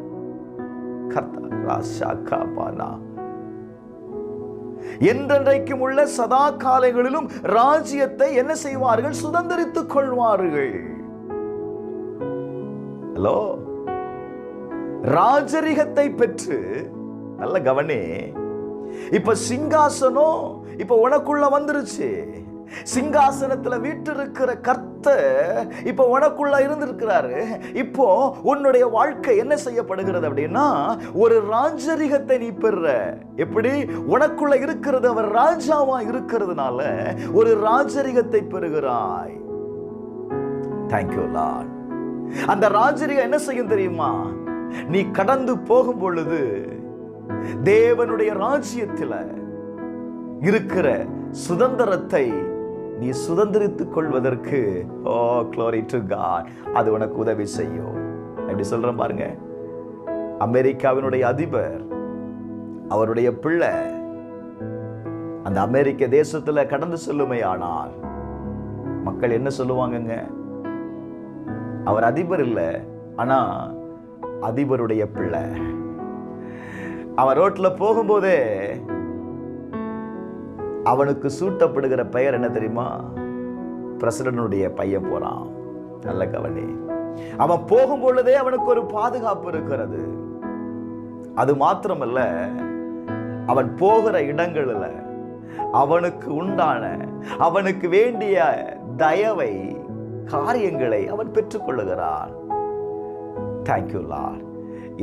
என்றென்றைக்கும் உள்ள சதா காலங்களிலும் ராஜ்யத்தை என்ன செய்வார்கள்? சுதந்திரித்துக் கொள்வார்கள். ஹலோ, ராஜரிகத்தை பெற்று நல்ல கவனி. இப்ப சிங்காசனம் இப்ப உனக்குள்ள வந்துருச்சு. சிங்காசனத்துல வீற்றிருக்கிற கர்த்தர் இப்ப உனக்குள்ள இருந்திருக்கிறாரு. இப்போ உன்னுடைய வாழ்க்கை என்ன செய்யப்படுகிறது அப்படின்னா, ஒரு ராஜரிகத்தை நீ பெறுற. எப்படி? உனக்குள்ள இருக்கிறது அவர் ராஜாவா இருக்கிறதுனால ஒரு ராஜரிகத்தை பெறுகிறாய். Thank you Lord. அந்த ராஜரிகம் என்ன செய்யும் தெரியுமா? நீ கடந்து போகும் பொழுது தேவனுடைய ராஜ்யத்தில் இருக்கிற சுதந்திரத்தை நீ சுதந்திரித்துக் கொள்வதற்கு glory to God, அது உனக்கு உதவி செய்யும். எப்படி சொல்றேன் பாருங்க. அமெரிக்காவினுடைய அதிபர், அவருடைய பிள்ளை அந்த அமெரிக்க தேசத்துல கடந்து செல்லுமே ஆனால் மக்கள் என்ன சொல்லுவாங்கங்க? அவர் அதிபர் இல்லை, ஆனா அதிபருடைய பிள்ளை. அவன் ரோட்ல போகும்போதே அவனுக்கு சூட்டப்படுகிற பெயர் என்ன தெரியுமா? பிரசிடனுடைய பையன் போறான். நல்ல கவனி. அவன் போகும் பொழுதே அவனுக்கு ஒரு பாதுகாப்பு இருக்கிறது. அது மாத்திரமல்ல, அவன் போகிற இடங்களில் அவனுக்கு உண்டான, அவனுக்கு வேண்டிய தயவை, காரியங்களை அவன் பெற்றுக்கொள்ளுகிறான். Thank you Lord.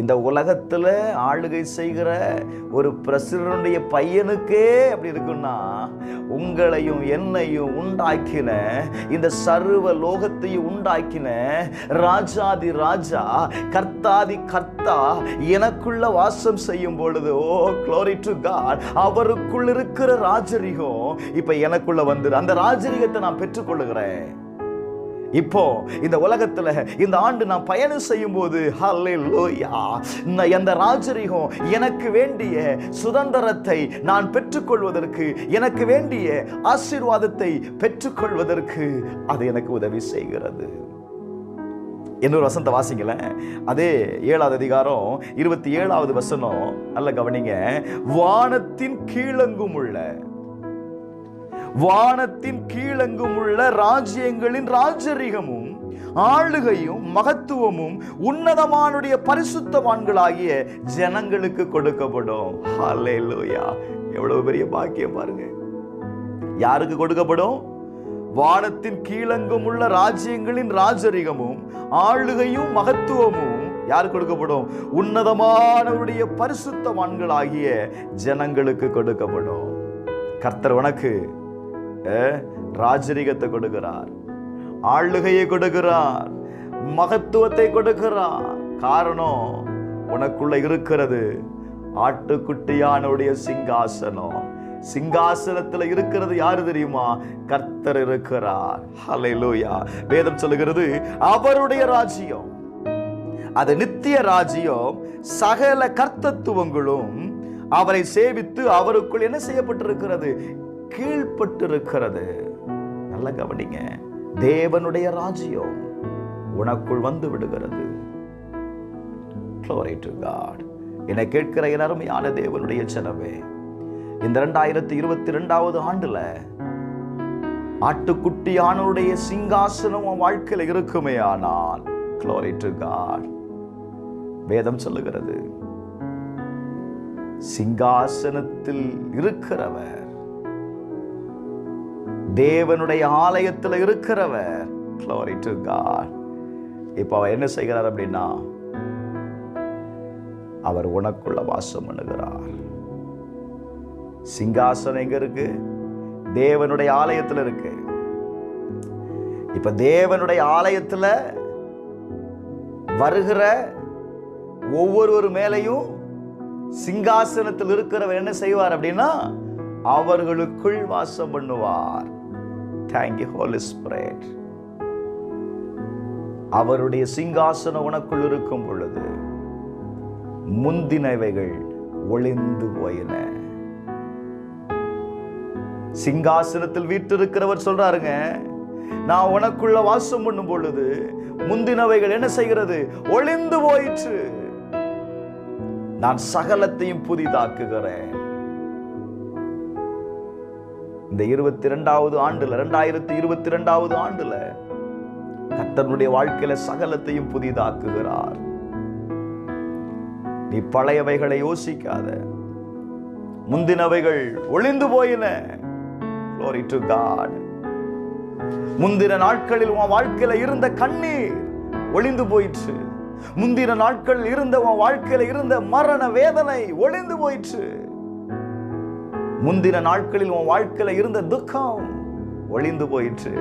இந்த உலகத்துல ஆளுகை செய்கிற ஒரு பிரசிடனுடைய பையனுக்கே அப்படி இருக்குன்னா, உங்களையும் என்னையும் உண்டாக்கின, இந்த சர்வ லோகத்தையும் உண்டாக்கின ராஜாதி ராஜா, கர்த்தாதி கர்த்தா எனக்குள்ள வாசம் செய்யும் பொழுது, ஓ glory to God, அவருக்குள் இருக்கிற ராஜரிகம் இப்ப எனக்குள்ள வந்து அந்த ராஜரிகத்தை நான் பெற்றுக்கொள்ளுகிறேன். இப்போ இந்த உலகத்துல இந்த ஆண்டு நான் பயணம் செய்யும் போது ஹல்லேலூயா, அந்த ராஜரிகம் எனக்கு வேண்டிய சுதந்திரத்தை நான் பெற்றுக்கொள்வதற்கு, எனக்கு வேண்டிய ஆசீர்வாதத்தை பெற்றுக்கொள்வதற்கு அது எனக்கு உதவி செய்கிறது. இன்னொரு வசனத்தை வாசிக்கல, அதே 7வது அதிகாரம் 27வது வசனம் நல்ல கவனிங்க. வானத்தின் கீழெங்கும் உள்ள ராஜ்யங்களின் ராஜரிகமும் ஆளுகையும் மகத்துவமும் உன்னதமானுடைய பரிசுத்தவான்களாகிய ஜனங்களுக்கு கொடுக்கப்படும். ஹல்லேலூயா, எவ்வளவு பெரிய பாக்கியம் பாருங்க. யாருக்கு கொடுக்கப்படும்? வானத்தின் கீழெங்கும் உள்ள ராஜ்யங்களின் ராஜரிகமும் ஆளுகையும் மகத்துவமும் யார் கொடுக்கப்படும்? உன்னதமானவருடைய பரிசுத்தவான்களாகிய ஜனங்களுக்கு கொடுக்கப்படும். கர்த்தர் உனக்கு ராஜரிகத்தை கொடுக்கிறார், ஆளுகையை கொடுக்கிறார், மகத்துவத்தை கொடுக்கிறார். காரணம், உனக்குள்ள இருக்கிறது ஆட்டுக்குட்டியானுடைய சிங்காசனம். சிங்காசனத்தில் இருக்கிறது யாரு தெரியுமா? கர்த்தர் இருக்கிறார். ஹல்லேலூயா. வேதம் சொல்லுகிறது அவருடைய ராஜ்யம் அது நித்திய ராஜ்யம், சகல கர்த்தத்துவங்களும் அவரை சேவித்து அவருக்குள் என்ன செய்யப்பட்டிருக்கிறது? கீழ்பட்டிருக்கிறது. நல்ல கவனிங்க, தேவனுடைய ராஜ்யம் உனக்குள் வந்து விடுகிறது. Glory to God. என்னை கேட்கிற என் அருமையான தேவனுடைய ஜனமே, இந்த 2022வது ஆண்டுல ஆட்டுக்குட்டியானுடைய சிங்காசனம் உன் வாழ்க்கையில இருக்குமே ஆனால், Glory to God, வேதம் சொல்லுகிறது சிங்காசனத்தில் இருக்கிறவர், தேவனுடைய ஆலயத்தில் இருக்கிறவர். Glory to God. இப்ப அவர் என்ன செய்கிறார் அப்படின்னா, அவர் உனக்குள்ள வாசம் பண்ணுகிறார். சிங்காசனம் எங்க இருக்கு? தேவனுடைய ஆலயத்தில் இருக்கு. இப்ப தேவனுடைய ஆலயத்தில் வருகிற ஒவ்வொரு மேலையும் சிங்காசனத்தில் இருக்கிறவர் என்ன செய்வார் அப்படின்னா, அவர்களுக்குள் வாசம் பண்ணுவார். Thank you Holy Spirit. அவருடைய சிங்காசனம் உனக்குள் இருக்கும் பொழுது முந்தினவைகள் ஒளிந்து போயின. சிங்காசனத்தில் வீற்றிருக்கிறவர் சொல்றாருங்க, நான் உனக்குள்ள வாசம் பண்ணும் பொழுது முந்தினவைகள் என்ன செய்கிறது? ஒளிந்து போயிற்று. நான் சகலத்தையும் புதிதாக்குகிறேன். இந்த 22வது ஆண்டுல, 2022வது ஆண்டுல கர்த்தருடைய வாழ்க்கையில சகலத்தையும் புதிதாக்குகிறார். நீ பழையவைகளை யோசிக்காத, முந்தினவைகள் ஒளிந்து போயின. Glory to God. முந்தின நாட்களில் உன் வாழ்க்கையில இருந்த கண்ணீர் ஒளிந்து போயிற்று. முந்தின நாட்களில் இருந்த உன் வாழ்க்கையில இருந்த மரண வேதனை ஒளிந்து போயிற்று. முந்தின நாட்களில் உன் வாழ்க்கையில இருந்த துக்கம் ஒளிந்து போயிற்று.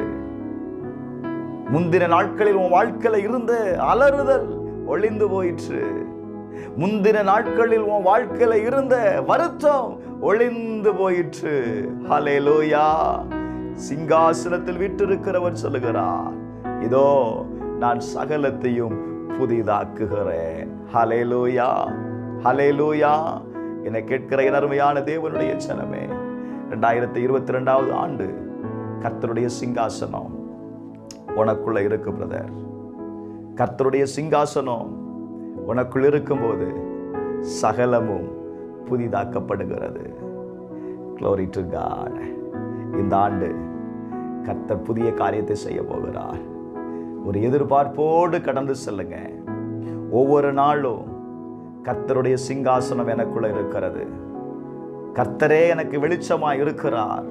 முந்தின நாட்களில் உன் வாழ்க்கையில இருந்த அலறுதல் ஒளிந்து போயிற்று. முந்தின நாட்களில் உன் வாழ்க்கையில இருந்த வருத்தம் ஒளிந்து போயிற்று. ஹல்லேலூயா. சிங்காசனத்தில் வீற்றிருக்கிறவர் சொல்லுகிறார், இதோ நான் சகலத்தையும் புதிதாக்குகிறேன். ஹல்லேலூயா, ஹல்லேலூயா. என்னை கேட்கிற என் அருமையான தேவனுடைய ஜனமே, 2022வது ஆண்டு கர்த்தருடைய சிங்காசனம் உனக்குள்ள இருக்கு பிரதர். கர்த்தருடைய சிங்காசனம் உனக்குள் இருக்கும்போது சகலமும் புதிதாக்கப்படுகிறது. Glory to God. இந்த ஆண்டு கர்த்தர் புதிய காரியத்தை செய்ய போகிறார். ஒரு எதிர்பார்ப்போடு கடந்து செல்லுங்க. ஒவ்வொரு நாளும் கர்த்தருடைய சிங்காசனம் எனக்குள்ள இருக்கிறது. கர்த்தரே எனக்கு வெளிச்சமாய் இருக்கிறார்.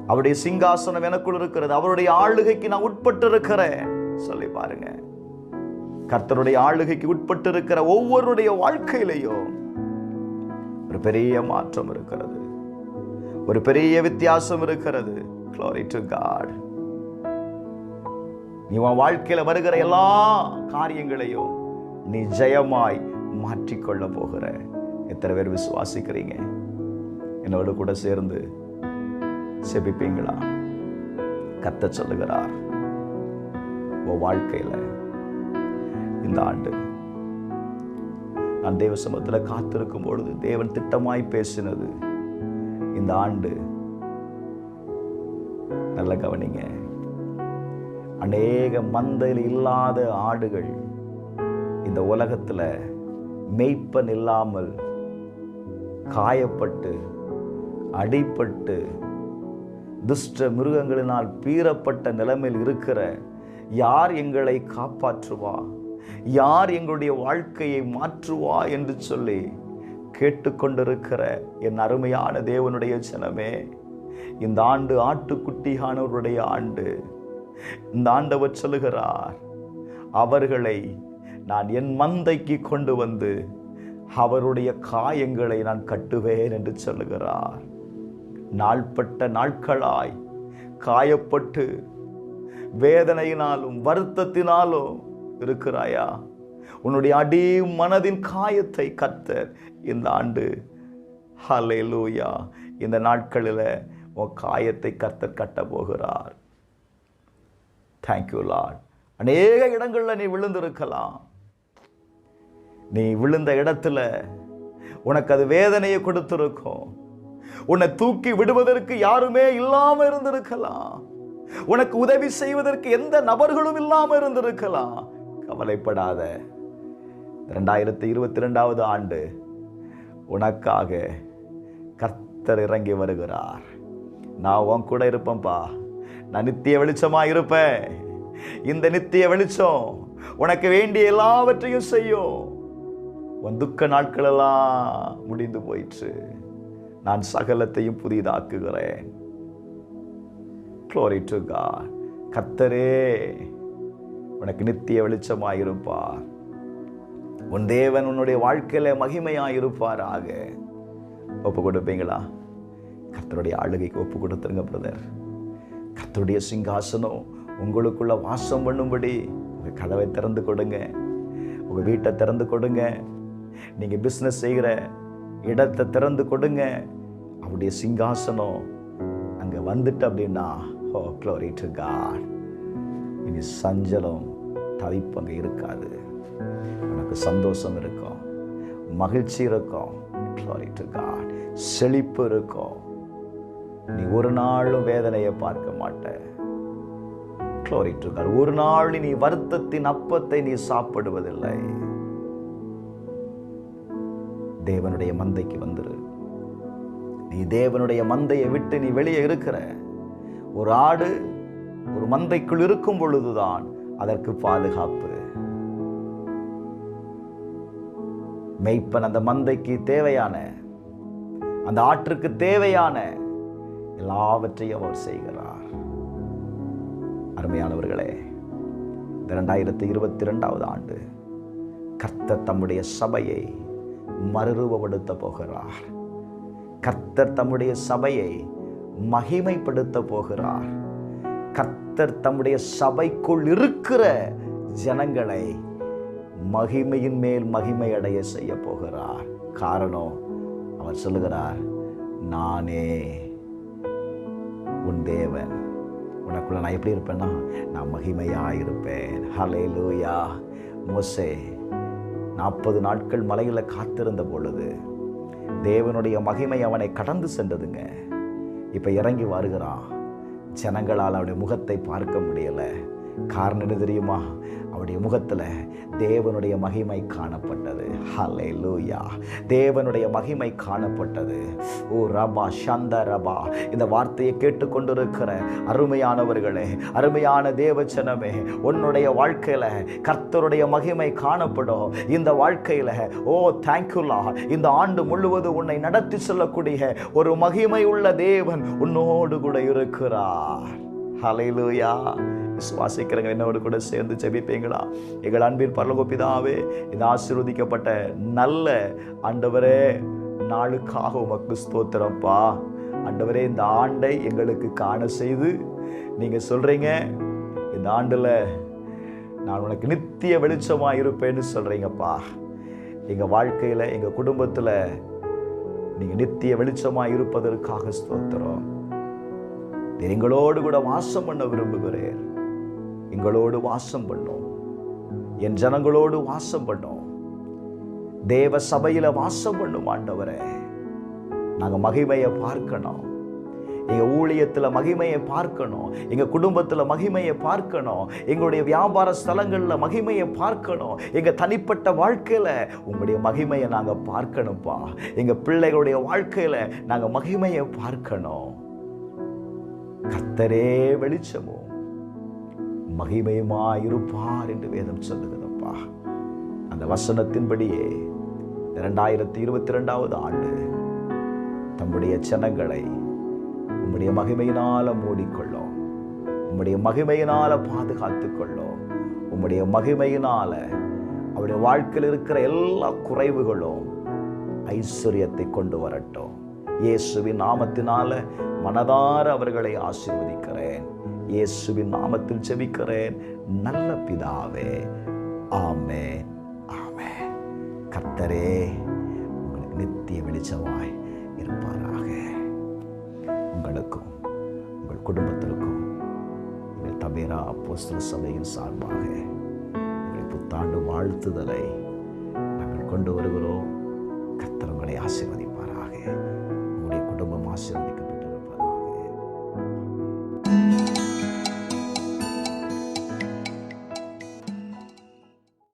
அவருடைய சிங்காசனம் எனக்குள் இருக்கிறது. அவருடைய ஆளுகைக்கு நான் உட்பட்டு இருக்கிறேன் சொல்லி பாருங்க. கர்த்தருடைய ஆளுகைக்கு உட்பட்டு இருக்கிற ஒவ்வொருடைய வாழ்க்கையிலையும் ஒரு பெரிய மாற்றம் இருக்கிறது, ஒரு பெரிய வித்தியாசம் இருக்கிறது. Glory to God. நீ உன் வாழ்க்கையில வருகிற எல்லா காரியங்களையும் நீ ஜெயமாய் மாற்றிக்கொள்ள போகிற. எத்தனை பேர் விசுவாசிக்கிறீங்க? என்னோடு கூட சேர்ந்து செபிப்பீங்களா? கர்த்தர் சொல்லுகிறார், உன் வாழ்க்கையில இந்த ஆண்டு நான் தேவ சமூகத்தில் காத்திருக்கும் பொழுது தேவன் திட்டமாய் பேசினது, இந்த ஆண்டு நல்ல கவனிங்க, அநேக மந்தையில் இல்லாத ஆடுகள் இந்த உலகத்தில் மேய்ப்பன் இல்லாமல் காயப்பட்டு அடிபட்டு துஷ்ட மிருகங்களினால் பீறப்பட்ட நிலைமையில் இருக்கிற, யார் எங்களை காப்பாற்றுவா, யார் எங்களுடைய வாழ்க்கையை மாற்றுவா என்று சொல்லி கேட்டுக்கொண்டிருக்கிற என் அருமையான தேவனுடைய ஜனமே, இந்த ஆண்டு ஆட்டுக்குட்டியானவருடைய ஆண்டு. இந்த ஆண்டவர் சொல்லுகிறார், அவர்களை நான் என் மந்தைக்கு கொண்டு வந்து அவருடைய காயங்களை நான் கட்டுவேன் என்று சொல்லுகிறார். நாள்பட்ட நாட்களாய் காயப்பட்டு வேதனையினாலும் வருத்தத்தினாலும் இருக்கிறாயா? உன்னுடைய அடி மனதின் காயத்தை கர்த்தர் இந்த ஆண்டு, ஹல்லேலூயா, இந்த நாட்களில் உன் காயத்தை கர்த்தர் கட்ட போகிறார். Thank you Lord. அநேக இடங்களில் நீ விழுந்திருக்கலாம். நீ விழுந்த இடத்துல உனக்கு அது வேதனையை கொடுத்திருக்கும். உன்னை தூக்கி விடுவதற்கு யாருமே இல்லாம இருந்திருக்கலாம். உனக்கு உதவி செய்வதற்கு எந்த நபர்களும் இல்லாம இருந்திருக்கலாம். கவலைப்படாத. 2022 ஆண்டு உனக்காக கர்த்தர் இறங்கி வருகிறார். நான் உன் கூட இருப்பேன்ப்பா. நான் நித்திய வெளிச்சமா இருப்பேன். இந்த நித்திய வெளிச்சம் உனக்கு வேண்டிய எல்லாவற்றையும் செய்யும். உன் துக்க நாட்கள் எல்லாம் முடிந்து போயிற்று. நான் சகலத்தையும் புதிதாக்குகிறேன். Glory to God. கர்த்தரே உனக்கு நித்திய வெளிச்சமாயிருப்பார். உன் தேவன் உன்னுடைய வாழ்க்கையில மகிமையாயிருப்பாராக. ஒப்பு கொடுப்பீங்களா? கர்த்தருடைய ஆளுகைக்கு ஒப்பு கொடுத்துருங்க பிரதர். கர்த்தருடைய சிங்காசனம் உங்களுக்குள்ள வாசம் பண்ணும்படி உங்கள் கதவை திறந்து கொடுங்க, உங்கள் வீட்டை திறந்து கொடுங்க, நீங்கள் பிஸ்னஸ் செய்கிற இடத்தை திறந்து கொடுங்க. அவருடைய சிங்காசனம் அங்கே வந்துட்டு அப்படின்னா, ஓ க்ளோரி டு காட், இனி சஞ்சலம் தவிப்பு அங்கே இருக்காது. உனக்கு சந்தோஷம் இருக்கும், மகிழ்ச்சி இருக்கும். Glory to God. செழிப்பு இருக்கும். நீ ஒரு நாளும் வேதனையை பார்க்க மாட்ட. Glory to God. ஒரு நாள் நீ வருத்தத்தின் அப்பத்தை நீ சாப்பிடுவதில்லை. தேவனுடைய மந்தைக்கு வந்துரு. நீ தேவனுடைய மந்தையை விட்டு நீ வெளியே இருக்கிற. ஒரு ஆடு ஒரு மந்தைக்குள் இருக்கும் பொழுதுதான் அதற்கு பாதுகாப்பு. மேய்ப்பன் அந்த மந்தைக்கு தேவையான, அந்த ஆற்றுக்கு தேவையான எல்லாவற்றையும் அவர் செய்கிறார். அருமையானவர்களே, 2022 ஆண்டு கர்த்தர் தம்முடைய சபையை மறுரூபப்படுத்த போகிறார். கர்த்தர் தம்முடைய சபையை மகிமைப்படுத்த போகிறார். கர்த்தர் தம்முடைய சபைக்குள் இருக்கிற ஜனங்களை மகிமையின் மேல் மகிமை அடைய செய்ய போகிறார். காரணம், அவர் சொல்லுகிறார், நானே உன் தேவன். உனக்குள்ள நான் எப்படி இருப்பேன்னா, நான் மகிமையாயிருப்பேன். ஹல்லேலூயா. மோசே 40 நாட்கள் மலையில் காத்திருந்த பொழுது தேவனுடைய மகிமை அவனை கடந்து சென்றதுங்க. இப்போ இறங்கி வருகிறான். ஜனங்களால் அவருடைய முகத்தை பார்க்க முடியலை. காரணம் என்ன தெரியுமா? அவருடைய முகத்தில் தேவனுடைய மகிமை காணப்பட்டது. ஹல்லேலூயா. தேவனுடைய மகிமை காணப்பட்டது. ஓ ரபா சந்த ரபா. இந்த வார்த்தையை கேட்டுக்கொண்டிருக்கிற அருமையானவர்களே, அருமையான தேவச்சனமே, உன்னுடைய வாழ்க்கையில கர்த்தருடைய மகிமை காணப்படும். இந்த வாழ்க்கையில ஓ தேங்க்யூலா, இந்த ஆண்டு முழுவதும் உன்னை நடத்தி செல்லக்கூடிய ஒரு மகிமை உள்ள தேவன் உன்னோடு கூட இருக்கிறார். ஹல்லேலூயா. விசுவாசிக்கிறவங்க என்னோடு கூட சேர்ந்து ஜெபிப்பீங்களா? எங்கள் அன்பின் பரலோக பிதாவே, இந்த ஆசீர்வதிக்கப்பட்ட நல்ல ஆண்டவரே நாளுக்காக உமக்கு ஸ்தோத்திரப்பா. ஆண்டவரே, இந்த ஆண்டை எங்களுக்கு காண செய்து நீங்க சொல்றீங்க, இந்த ஆண்டுல நான் உனக்கு நித்திய வெளிச்சமாக இருப்பேன்னு சொல்றீங்கப்பா. எங்க வாழ்க்கையில, எங்க குடும்பத்துல நீங்க நித்திய வெளிச்சமாக இருப்பதற்காக ஸ்தோத்திரம். எங்களோடு கூட வாசம் பண்ண விரும்புகிறேன். எங்களோடு வாசம் பண்ணும், என் ஜனங்களோடு வாசம் பண்ணும், தேவ சபையில வாசம் பண்ணும் ஆண்டவரே. நாங்க மகிமையை பார்க்கணும், எங்க ஊழியத்துல மகிமையை பார்க்கணும், எங்க குடும்பத்துல மகிமையை பார்க்கணும், எங்களுடைய வியாபார ஸ்தலங்கள்ல மகிமையை பார்க்கணும், எங்க தனிப்பட்ட வாழ்க்கையில உங்களுடைய மகிமையை நாங்க பார்க்கணும்ப்பா. எங்க பிள்ளைகளுடைய வாழ்க்கையில நாங்க மகிமையை பார்க்கணும். கர்த்தரே வெளிச்சமும் மகிமையுமாயிருப்பார் என்று வேதம் சொல்லுகிறதப்பா. அந்த வசனத்தின்படியே 2022 ஆண்டு தம்முடைய ஜனங்களை உம்முடைய மகிமையினால மூடிக்கொள்ளும், உம்முடைய மகிமையினால பாதுகாத்துக் கொள்ளும், உம்முடைய மகிமையினால அவருடைய வாழ்க்கையில் இருக்கிற எல்லா குறைவுகளும் ஐஸ்வர்யத்தை கொண்டு வரட்டும். இயேசுவின் நாமத்தினால மனதார அவர்களை ஆசீர்வதிக்கிறேன். இயேசுவின் நாமத்தில் ஜெபிக்கிறேன் நல்ல பிதாவே, ஆமென், ஆமென். கர்த்தரே உங்களுக்கு நித்திய வெளிச்சமாய் இருப்பாராக. உங்களுக்கும் உங்கள் குடும்பத்திற்கும் எங்கள் தபேரா அப்போஸ்தலர் சபையின் சார்பாக உங்களை புத்தாண்டு வாழ்த்துதலை நாங்கள் கொண்டு வருகிறோம். கர்த்தர் உங்களை ஆசீர்வதிப்பார்.